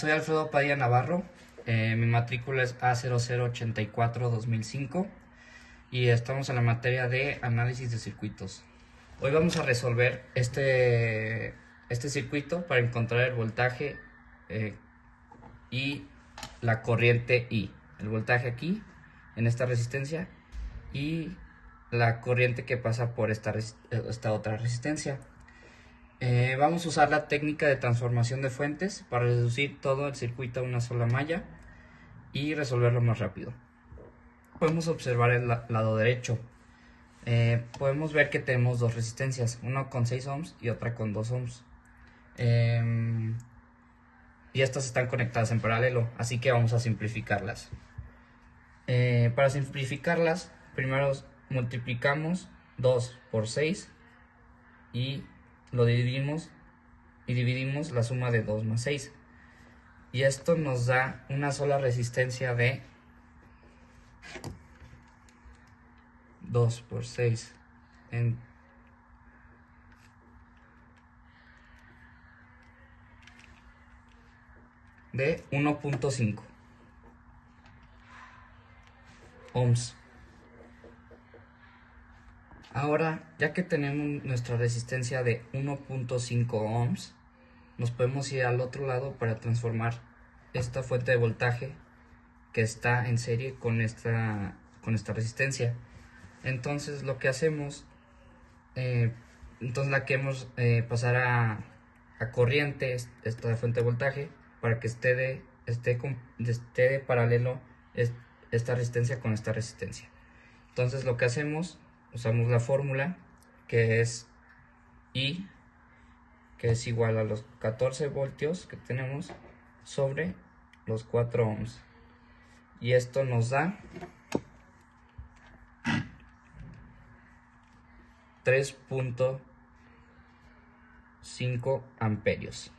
soy Alfredo Padilla Navarro, mi matrícula es A0084-2005 y estamos en la materia de análisis de circuitos. Hoy vamos a resolver este circuito para encontrar el voltaje y la corriente I. El voltaje aquí, en esta resistencia, y la corriente que pasa por esta otra resistencia. Vamos a usar la técnica de transformación de fuentes para reducir todo el circuito a una sola malla y resolverlo más rápido. Podemos observar el lado derecho. Podemos ver que tenemos dos resistencias, una con 6 ohms y otra con 2 ohms. Y estas están conectadas en paralelo, así que vamos a simplificarlas. Para simplificarlas, primero multiplicamos 2 por 6 y lo dividimos la suma de 2 más 6. Y esto nos da una sola resistencia de 2 por 6 de 1.5 ohms. Ahora, ya que tenemos nuestra resistencia de 1.5 ohms, nos podemos ir al otro lado para transformar esta fuente de voltaje que está en serie con esta resistencia. Entonces lo que hacemos, la queremos pasar a corriente, esta fuente de voltaje, para que esté de paralelo esta resistencia con esta resistencia. Entonces lo que hacemos, usamos la fórmula que es I, que es igual a los 14 voltios que tenemos sobre los 4 ohms. Y esto nos da 3.5 amperios.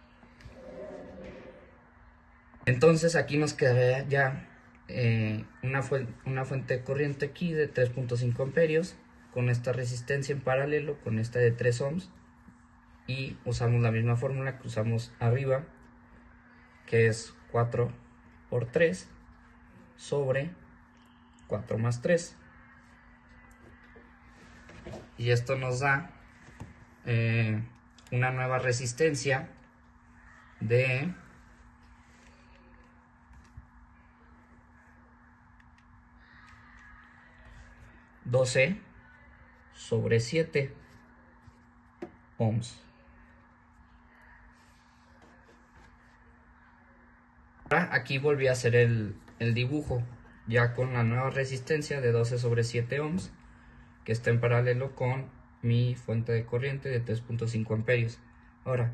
Entonces aquí nos quedaría ya una fuente de corriente aquí de 3.5 amperios con esta resistencia en paralelo con esta de 3 ohms, y usamos la misma fórmula que usamos arriba, que es 4 por 3 sobre 4 más 3, y esto nos da una nueva resistencia de 12 sobre 7 ohms. Ahora aquí volví a hacer el dibujo ya con la nueva resistencia de 12 sobre 7 ohms, que está en paralelo con mi fuente de corriente de 3.5 amperios. Ahora,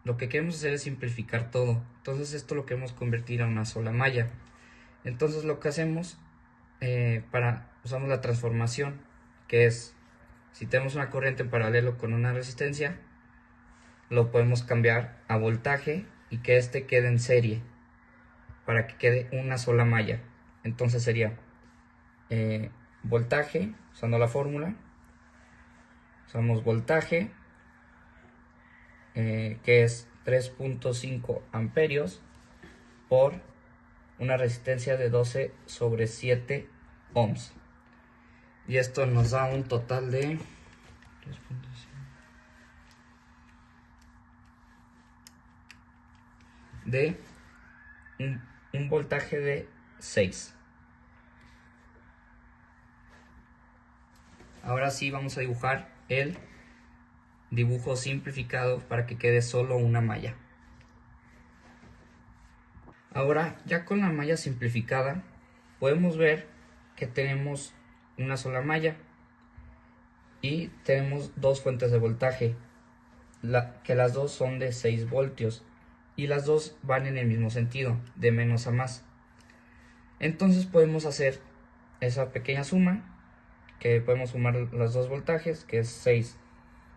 lo que queremos hacer es simplificar todo. Entonces esto lo queremos convertir a una sola malla. Entonces lo que hacemos, usamos la transformación, que es, si tenemos una corriente en paralelo con una resistencia, lo podemos cambiar a voltaje y que este quede en serie para que quede una sola malla. Entonces sería voltaje, usando la fórmula, usamos voltaje, que es 3.5 amperios por una resistencia de 12 sobre 7 ohms. Y esto nos da un total de 3.5 de un voltaje de 6. Ahora sí vamos a dibujar el dibujo simplificado para que quede solo una malla. Ahora, ya con la malla simplificada, podemos ver que tenemos una sola malla y tenemos dos fuentes de voltaje, que las dos son de 6 voltios y las dos van en el mismo sentido, de menos a más. Entonces podemos hacer esa pequeña suma, que podemos sumar los dos voltajes, que es 6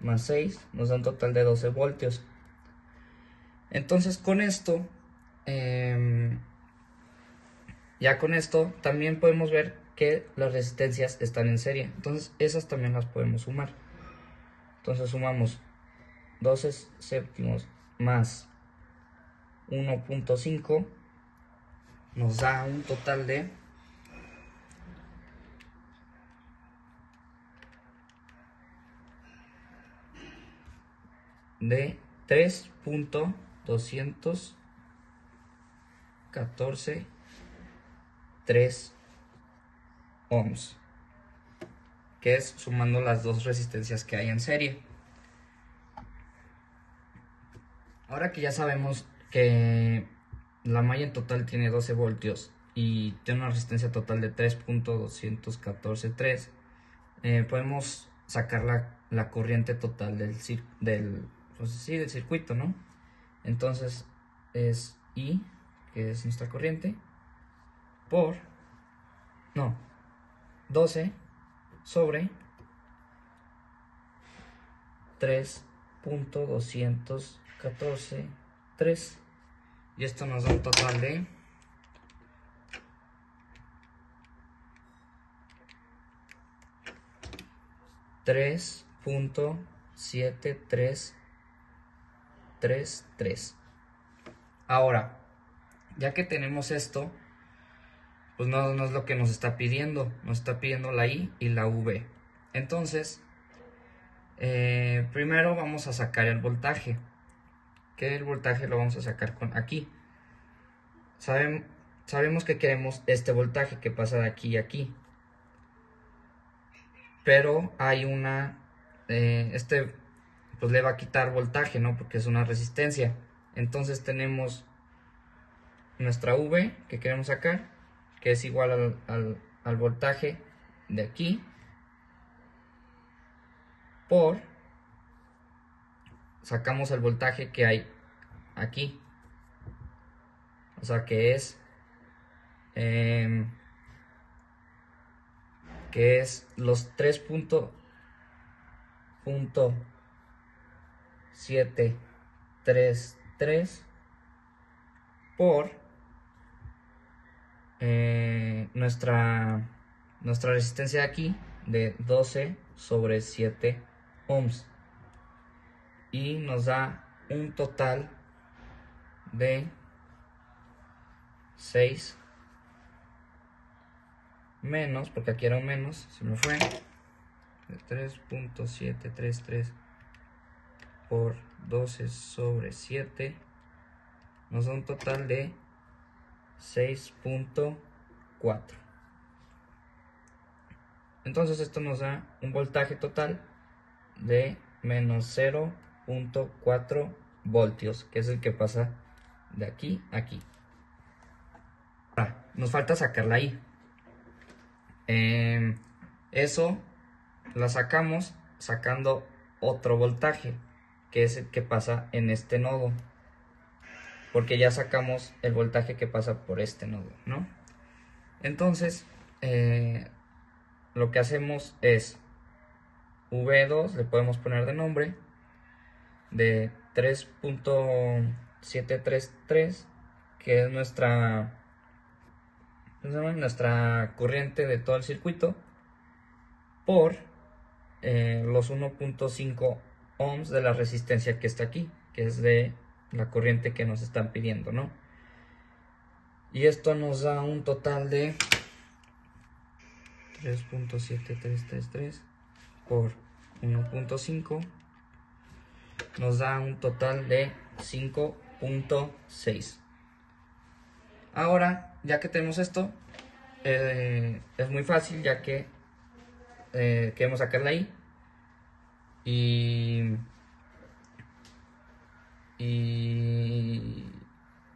más 6, nos da un total de 12 voltios. Entonces con esto, ya con esto también podemos ver que las resistencias están en serie, entonces esas también las podemos sumar. Entonces sumamos 12 séptimos más 1.5 nos da un total de 3.214.3 ohms, que es sumando las dos resistencias que hay en serie. Ahora que ya sabemos que la malla en total tiene 12 voltios y tiene una resistencia total de 3.214.3, podemos sacar la corriente total del circuito, ¿no? Entonces es I, que es nuestra corriente, por 12 sobre 3.214.3, y esto nos da un total de 3.7333. Ahora, ya que tenemos esto, pues no es lo que nos está pidiendo. Nos está pidiendo la I y la V. Entonces, primero vamos a sacar el voltaje. Que el voltaje lo vamos a sacar con aquí. Sabemos que queremos este voltaje que pasa de aquí a aquí. Pero hay una... pues le va a quitar voltaje, ¿no? Porque es una resistencia. Entonces tenemos nuestra V que queremos sacar, que es igual al voltaje de aquí, por... sacamos el voltaje que hay aquí. O sea que es... los 3.733 por nuestra resistencia de aquí de 12 sobre 7 ohms, y nos da un total de 6 menos, porque aquí era un menos, se me fue, de 3.733 por 12 sobre 7 nos da un total de 6.4. Entonces esto nos da un voltaje total de menos 0.4 voltios, que es el que pasa de aquí a aquí. Ahora, nos falta sacar la I. Eso la sacamos sacando otro voltaje, que es el que pasa en este nodo, porque ya sacamos el voltaje que pasa por este nodo, ¿no? Entonces, lo que hacemos es V2, le podemos poner de nombre, de 3.733, que es nuestra corriente de todo el circuito, por los 1.5 ohms de la resistencia que está aquí, que es de la corriente que nos están pidiendo, ¿no? Y esto nos da un total de 3.7333 por 1.5 nos da un total de 5.6. Ahora, ya que tenemos esto, es muy fácil, ya que queremos sacar la I y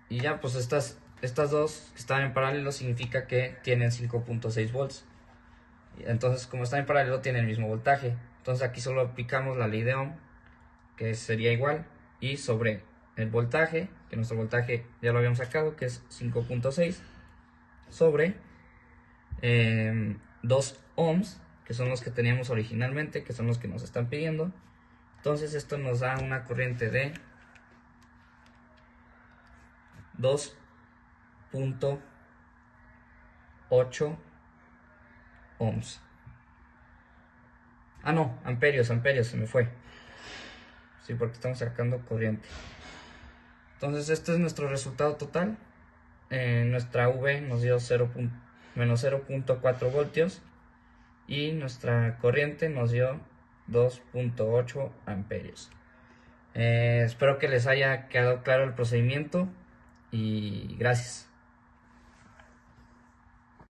ya, pues estas dos que están en paralelo significa que tienen 5.6 volts. Entonces, como están en paralelo, tienen el mismo voltaje. Entonces aquí solo aplicamos la ley de Ohm, que sería igual, y sobre el voltaje, que nuestro voltaje ya lo habíamos sacado, que es 5.6, sobre 2 ohms, que son los que teníamos originalmente, que son los que nos están pidiendo. Entonces esto nos da una corriente de 2.8 ohms. Ah, no, amperios, se me fue. Sí, porque estamos sacando corriente. Entonces este es nuestro resultado total. Nuestra V nos dio menos 0.4 voltios y nuestra corriente nos dio 2.8 amperios. Espero que les haya quedado claro el procedimiento y gracias.